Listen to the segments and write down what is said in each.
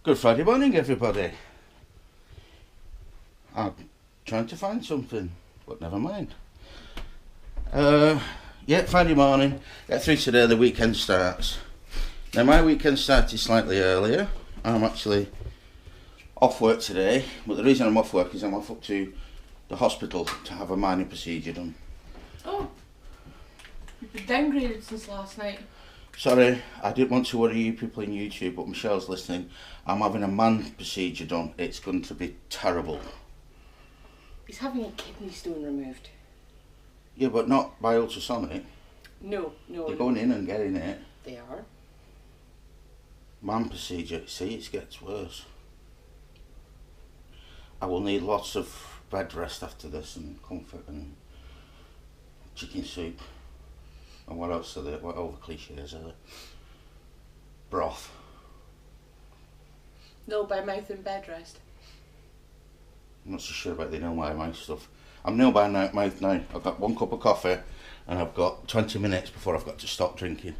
Good Friday morning, everybody. I'm trying to find something, but never mind. Yeah, Friday morning. Get through today, the weekend starts. Now, my weekend started slightly earlier. I'm actually off work today, but the reason I'm off work is I'm off up to the hospital to have a minor procedure done. Oh, you've been downgraded since last night. Sorry, I didn't want to worry you people in YouTube, but Michelle's listening. I'm having a man procedure done. It's going to be terrible. He's having a kidney stone removed. Yeah, but not by ultrasonic. No. They're going in and getting it. They are. Man procedure, see, it gets worse. I will need lots of bed rest after this, and comfort, and chicken soup. And what else are there? What other cliches are there? Broth. No, by mouth and bed rest. I'm not so sure about the nil by mouth stuff. I'm nil by mouth now. I've got 1 cup of coffee and I've got 20 minutes before I've got to stop drinking.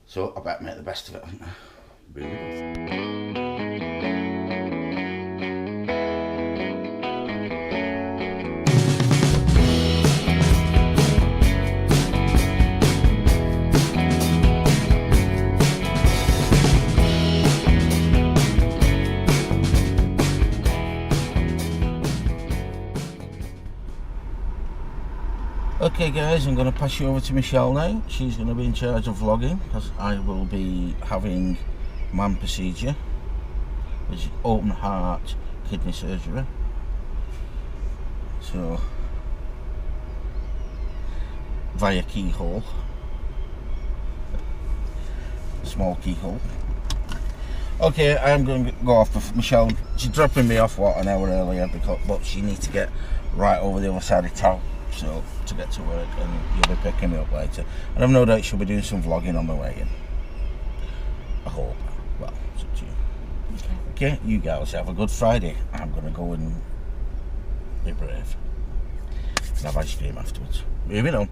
So I better make the best of it, haven't I? Okay guys, I'm going to pass you over to Michelle now. She's going to be in charge of vlogging because I will be having man procedure, which is open heart kidney surgery. So via keyhole, small keyhole. Okay, I'm going to go off with Michelle. She's dropping me off an hour earlier but she needs to get right over the other side of town. So to get to work, and you'll be picking me up later. And I've no doubt she'll be doing some vlogging on the way in. I hope. Well, it's up to you. Okay, you guys have a good Friday. I'm going to go and be brave. And have ice cream afterwards. Moving on.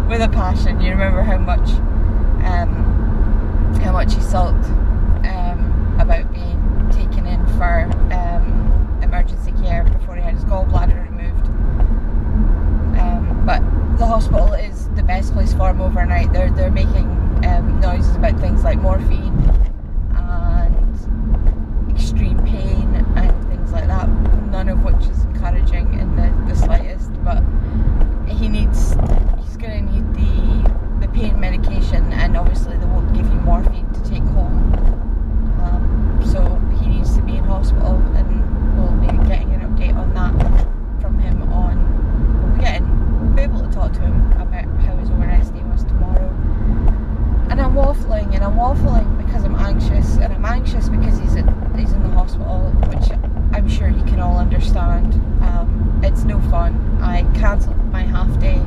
With a passion. You remember how much he sulked about being taken in for emergency care before he had his gallbladder removed. But the hospital is the best place for him overnight. They're making noises about things like morphine and extreme pain and things like that. None of which is encouraging in the slightest. But on, I cancelled my half day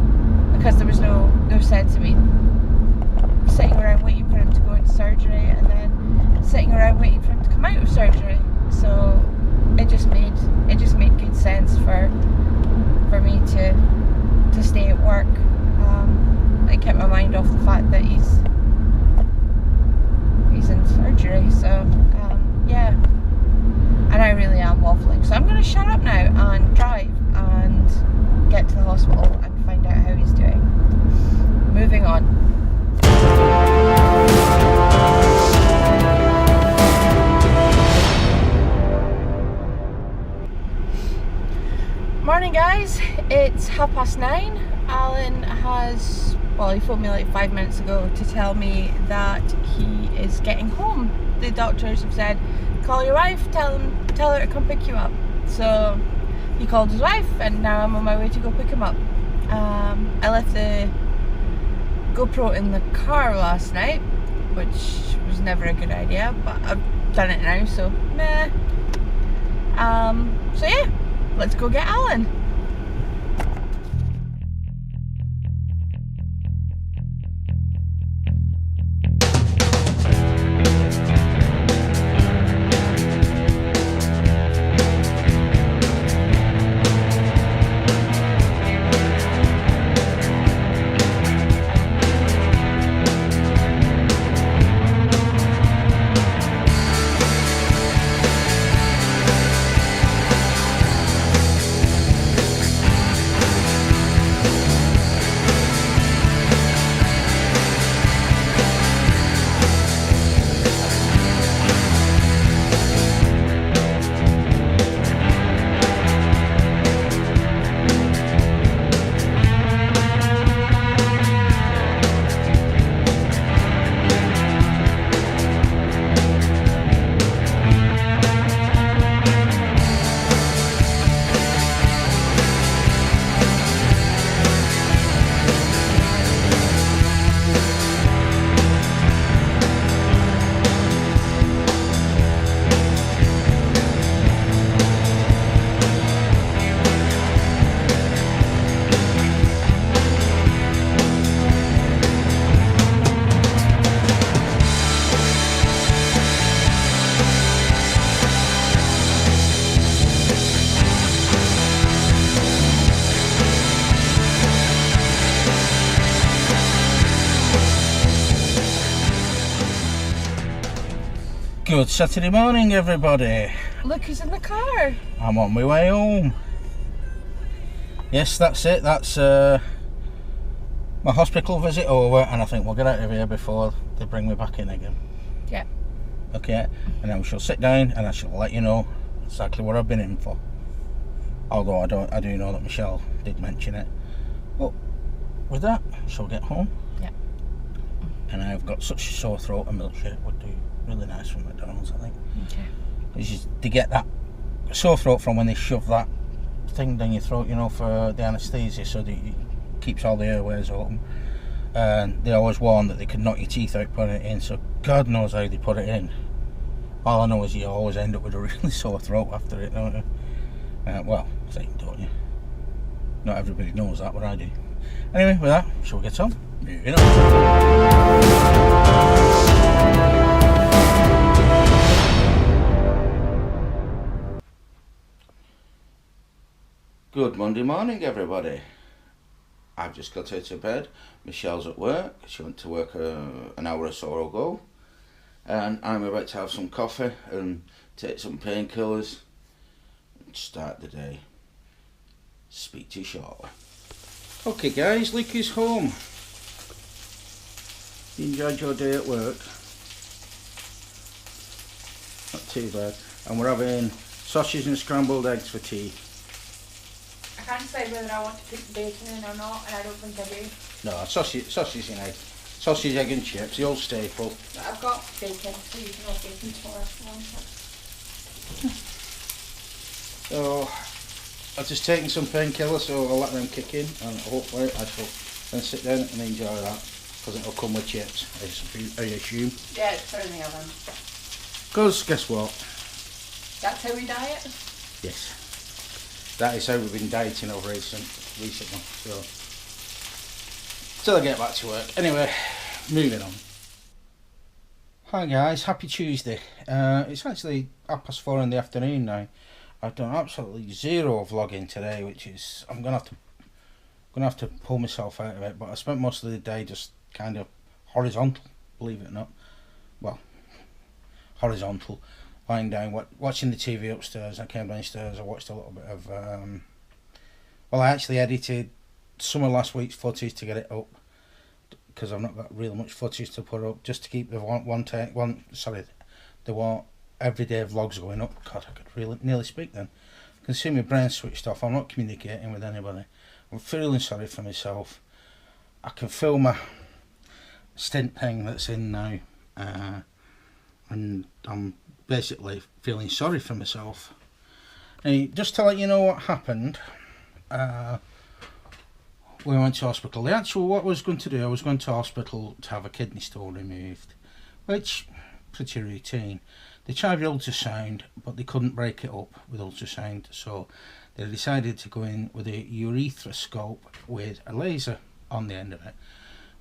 because there was no sense in me sitting around waiting for him to go into surgery and then sitting around waiting for him to come out of surgery. So it just made good sense for me to stay at work. I kept my mind off the fact that he's in surgery. So yeah, and I really am waffling. So I'm going to shut up now and drive and get to the hospital and find out how he's doing. Moving on. Morning guys, it's 9:30. Alan has, well, he phoned me like 5 minutes ago to tell me that he is getting home. The doctors have said, call your wife, tell her to come pick you up. So he called his wife and now I'm on my way to go pick him up. I left the GoPro in the car last night, which was never a good idea, but I've done it now, so meh. So yeah, let's go get Alan. Good Saturday morning, everybody. Look who's in the car. I'm on my way home. Yes, that's it. That's my hospital visit over, and I think we'll get out of here before they bring me back in again. Yeah. Okay, and then we shall sit down and I shall let you know exactly what I've been in for. Although I do know that Michelle did mention it. But with that, I shall get home. Yeah. And I've got such a sore throat, a milkshake would do really nice from McDonald's, I think. Okay. It's just to get that sore throat from when they shove that thing down your throat, you know, for the anaesthesia, so that it keeps all the airways open. And they always warn that they could knock your teeth out putting it in, so God knows how they put it in. All I know is you always end up with a really sore throat after it, don't you? Well, same, don't you? Not everybody knows that, but I do. Anyway, with that, shall we get on? Moving on. Good Monday morning, everybody. I've just got out of bed. Michelle's at work. She went to work an hour or so ago. And I'm about to have some coffee and take some painkillers and start the day. Speak to you shortly. Okay guys, look who's home. You enjoyed your day at work? Not too bad. And we're having sausage and scrambled eggs for tea. I can't decide whether I want to put bacon in or not, and I don't think I do. No, sausage and egg. Sausage, egg and chips, the old staple. I've got bacon, so you can have bacon for So, I've just taken some painkillers, so I'll let them kick in, and hopefully I shall then sit down and enjoy that, because it'll come with chips, I assume. Yeah, it's put in the oven. Because guess what? That's how we diet? Yes. That is how we've been dieting over recently. So till I get back to work. Anyway, moving on. Hi guys, happy Tuesday. It's actually 4:30 in the afternoon now. I've done absolutely zero vlogging today, which is I'm gonna have to pull myself out of it. But I spent most of the day just kind of horizontal, believe it or not. Well, horizontal, lying down, watching the TV upstairs. I came downstairs. I watched a little bit of. Well, I actually edited some of last week's footage to get it up, because I've not got really much footage to put up, just to keep the the everyday vlogs going up. God, I could really nearly speak then. I can see my brain switched off. I'm not communicating with anybody. I'm feeling sorry for myself. I can feel my stint thing that's in now, and I'm basically feeling sorry for myself. And just to let you know what happened, we went to hospital. What I was going to do, I was going to hospital to have a kidney stone removed, which pretty routine. They tried ultrasound, but they couldn't break it up with ultrasound, so they decided to go in with a urethroskop with a laser on the end of it.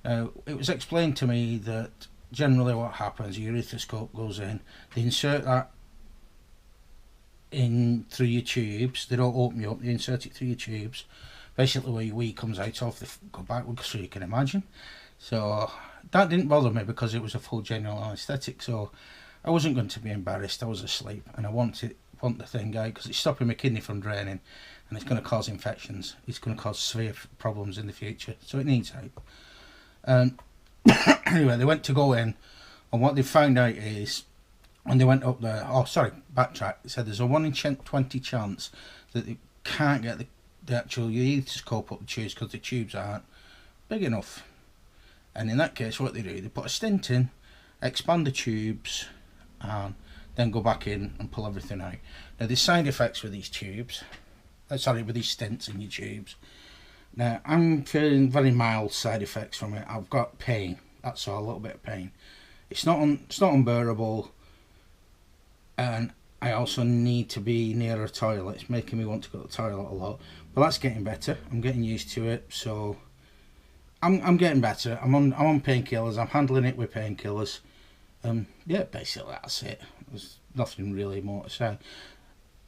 Now, it was explained to me that generally what happens, a urethroskop goes in, they insert that in through your tubes. They don't open you up, they insert it through your tubes, basically where your wee comes out of, they go backwards, so you can imagine. So that didn't bother me because it was a full general anaesthetic, so I wasn't going to be embarrassed. I was asleep and I want the thing out because it's stopping my kidney from draining, and it's going to cause infections. It's going to cause severe problems in the future, so it needs out. Anyway, they went to go in, and what they found out is, when they went up there, backtrack, they said there's a 1 in 20 chance that they can't get the actual urethroskop up the tubes because the tubes aren't big enough. And in that case, what they do, they put a stent in, expand the tubes, and then go back in and pull everything out. Now, there's side effects with these tubes, with these stents in your tubes. Now, I'm feeling very mild side effects from it. I've got pain, that's all, a little bit of pain. It's not unbearable, and I also need to be near a toilet. It's making me want to go to the toilet a lot, but that's getting better. I'm getting used to it, so I'm getting better. I'm on painkillers. I'm handling it with painkillers. Yeah, basically that's it. There's nothing really more to say.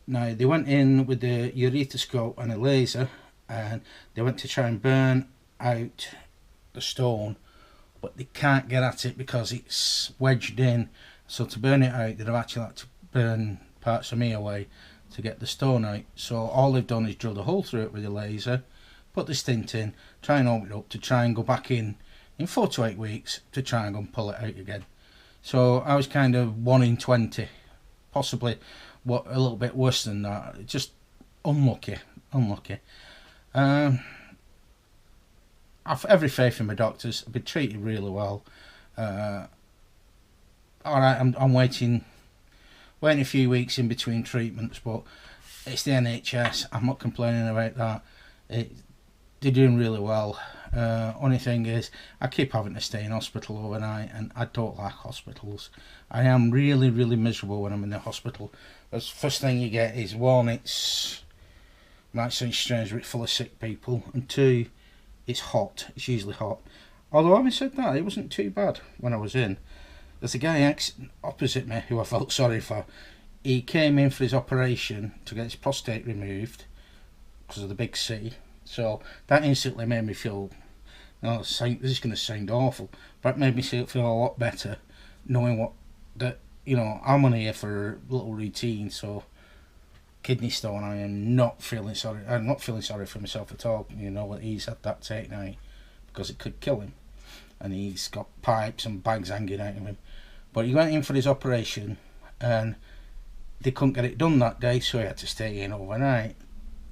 Now, they went in with the urethroskop and a laser, and they went to try and burn out the stone, but they can't get at it because it's wedged in. So to burn it out, they'd have actually had to burn parts of me away to get the stone out. So all they've done is drilled a hole through it with a laser, put the stint in, try and open it up to try and go back in 4 to 8 weeks to try and go and pull it out again. So I was kind of 1 in 20, possibly a little bit worse than that. Just unlucky. I've every faith in my doctors. I've been treated really well. Alright, I'm waiting a few weeks in between treatments, but it's the NHS. I'm not complaining about that. They're doing really well. Only thing is, I keep having to stay in hospital overnight, and I don't like hospitals. I am really, really miserable when I'm in the hospital. The first thing you get is, one, it might sound strange, but it's full of sick people, and two, it's hot. It's usually hot. Although, having said that, it wasn't too bad when I was in. There's a guy opposite me who I felt sorry for. He came in for his operation to get his prostate removed because of the big C. So that instantly made me feel, this is going to sound awful, but it made me feel a lot better knowing I'm on here for a little routine. So kidney stone, I'm not feeling sorry for myself at all. He's had that taken out because it could kill him, and he's got pipes and bags hanging out of him. But he went in for his operation, and they couldn't get it done that day, so he had to stay in overnight.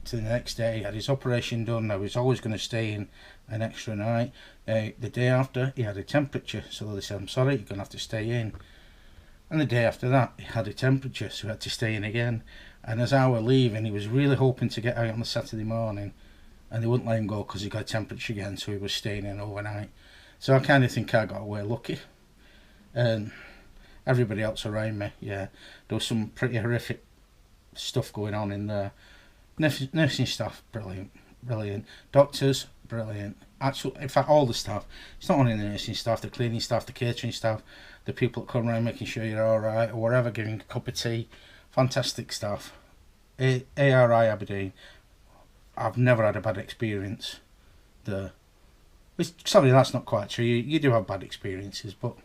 To the next day, he had his operation done. I was always going to stay in an extra night. The day after, he had a temperature, so they said, I'm sorry, you're going to have to stay in. And the day after that, he had a temperature, so he had to stay in again. And as I were leaving, he was really hoping to get out on the Saturday morning, and they wouldn't let him go because he got a temperature again, so he was staying in overnight. So I kind of think I got away lucky. And everybody else around me, yeah, there was some pretty horrific stuff going on in there. Nursing staff, brilliant, brilliant. Doctors, brilliant. Actually, in fact, all the staff. It's not only the nursing staff, the cleaning staff, the catering staff, the people that come around making sure you're all right, or whatever, giving a cup of tea. Fantastic staff. ARI Aberdeen, I've never had a bad experience there. Sorry, that's not quite true. You do have bad experiences, but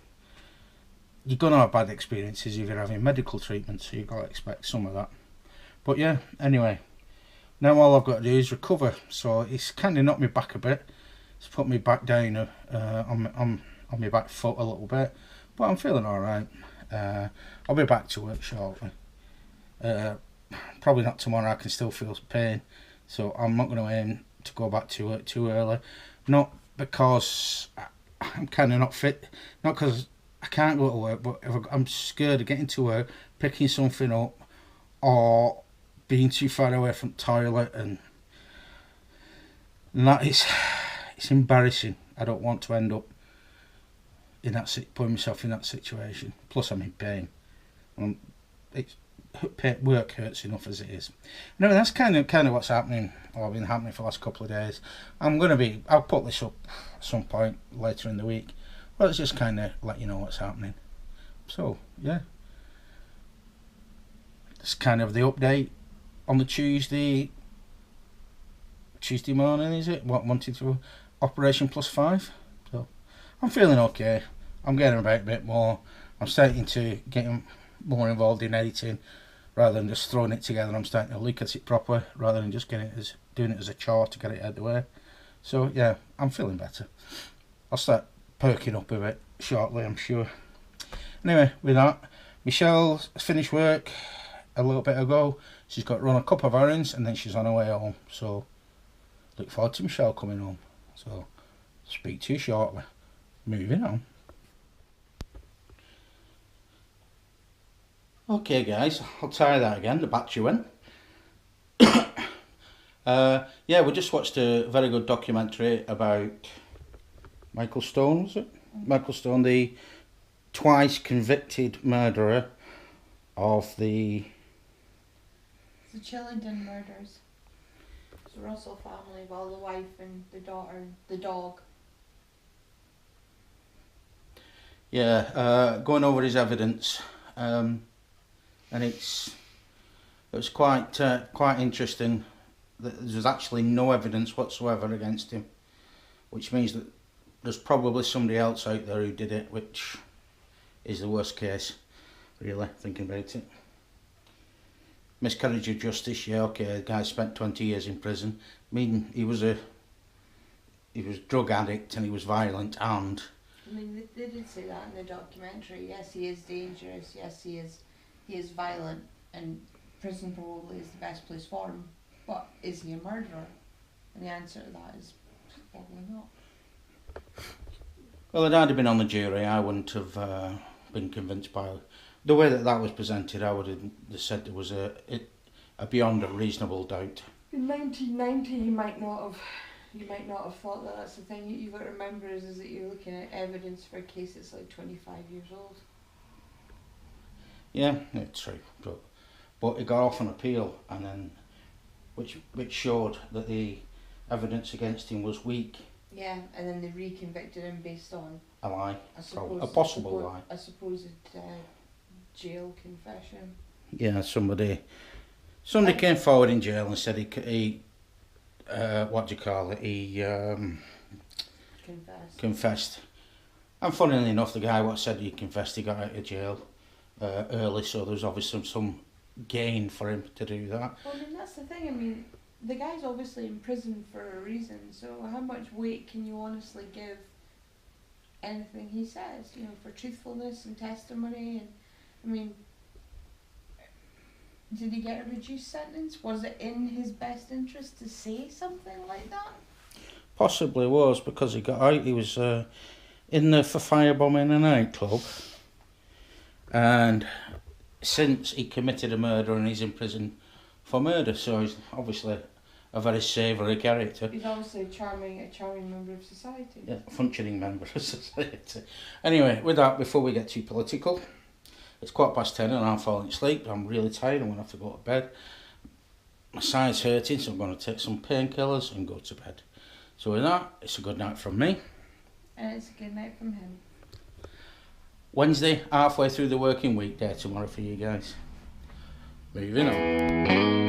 you're going to have bad experiences if you're having medical treatment, so you've got to expect some of that. But yeah, anyway, now all I've got to do is recover. So it's kind of knocked me back a bit. It's put me back down on my back foot a little bit, but I'm feeling all right. I'll be back to work shortly. Probably not tomorrow. I can still feel pain, so I'm not going to aim to go back to work too early. Not because I'm kind of not fit, not because I can't go to work, but if I'm scared of getting to work, picking something up, or being too far away from the toilet, and that is, it's embarrassing. I don't want to end up in that putting myself in that situation. Plus, I'm in pain. Work hurts enough as it is. Anyway, that's kind of what's happening, or been happening for the last couple of days. I'll put this up at some point later in the week. Well, it's just kind of let you know what's happening. So yeah, it's kind of the update on the Tuesday morning, is it? What, wanted to Operation +5. So I'm feeling okay. I'm getting about a bit more. I'm starting to get more involved in editing rather than just throwing it together. I'm starting to look at it proper rather than just doing it as a chore to get it out of the way. So yeah, I'm feeling better. I'll start perking up a bit shortly, I'm sure. Anyway, with that, Michelle's finished work a little bit ago. She's got to run a couple of errands and then she's on her way home. So look forward to Michelle coming home. So speak to you shortly. Moving on. Okay guys, I'll try that again, the battery went. Yeah, we just watched a very good documentary about Michael Stone, was it? Michael Stone, the twice convicted murderer of the Chelle murders. It's the Russell family, well, the wife and the daughter, the dog. Yeah, going over his evidence, and it was quite interesting that there's actually no evidence whatsoever against him, which means that there's probably somebody else out there who did it, which is the worst case, really, thinking about it. Miscarriage of justice, yeah, okay, the guy spent 20 years in prison. I mean, he was drug addict and he was violent, and I mean, they did say that in the documentary. Yes, he is dangerous. Yes, he is violent, and prison probably is the best place for him. But is he a murderer? And the answer to that is probably not. Well, if I'd have been on the jury, I wouldn't have been convinced by the way that was presented. I would have said there was a beyond a reasonable doubt. In 1990, you might not have thought that. That's the thing you've got to remember is that you're looking at evidence for a case that's like 25 years old. Yeah, it's true, but it got off on appeal, and then which showed that the evidence against him was weak. Yeah, and then they reconvicted him based on a lie, a possible lie. A supposed jail confession. Yeah, somebody came forward in jail and said he what do you call it? He confessed. And funnily enough, the guy what said he confessed, he got out of jail early, so there was obviously some gain for him to do that. Well, I mean, that's the thing. I mean, the guy's obviously in prison for a reason, so how much weight can you honestly give anything he says, you know, for truthfulness and testimony? And I mean, did he get a reduced sentence? Was it in his best interest to say something like that? Possibly was, because he got out. He was in there for firebombing a nightclub, and since he committed a murder and he's in prison for murder, so he's obviously a very savoury character. He's obviously a charming member of society. Yeah, functioning member of society. Anyway, with that, before we get too political, it's 10:15 and I'm falling asleep. I'm really tired. I'm going to have to go to bed. my side's hurting, so I'm going to take some painkillers and go to bed. So with that, it's a good night from me. And it's a good night from him. Wednesday, halfway through the working week day tomorrow for you guys. Moving on.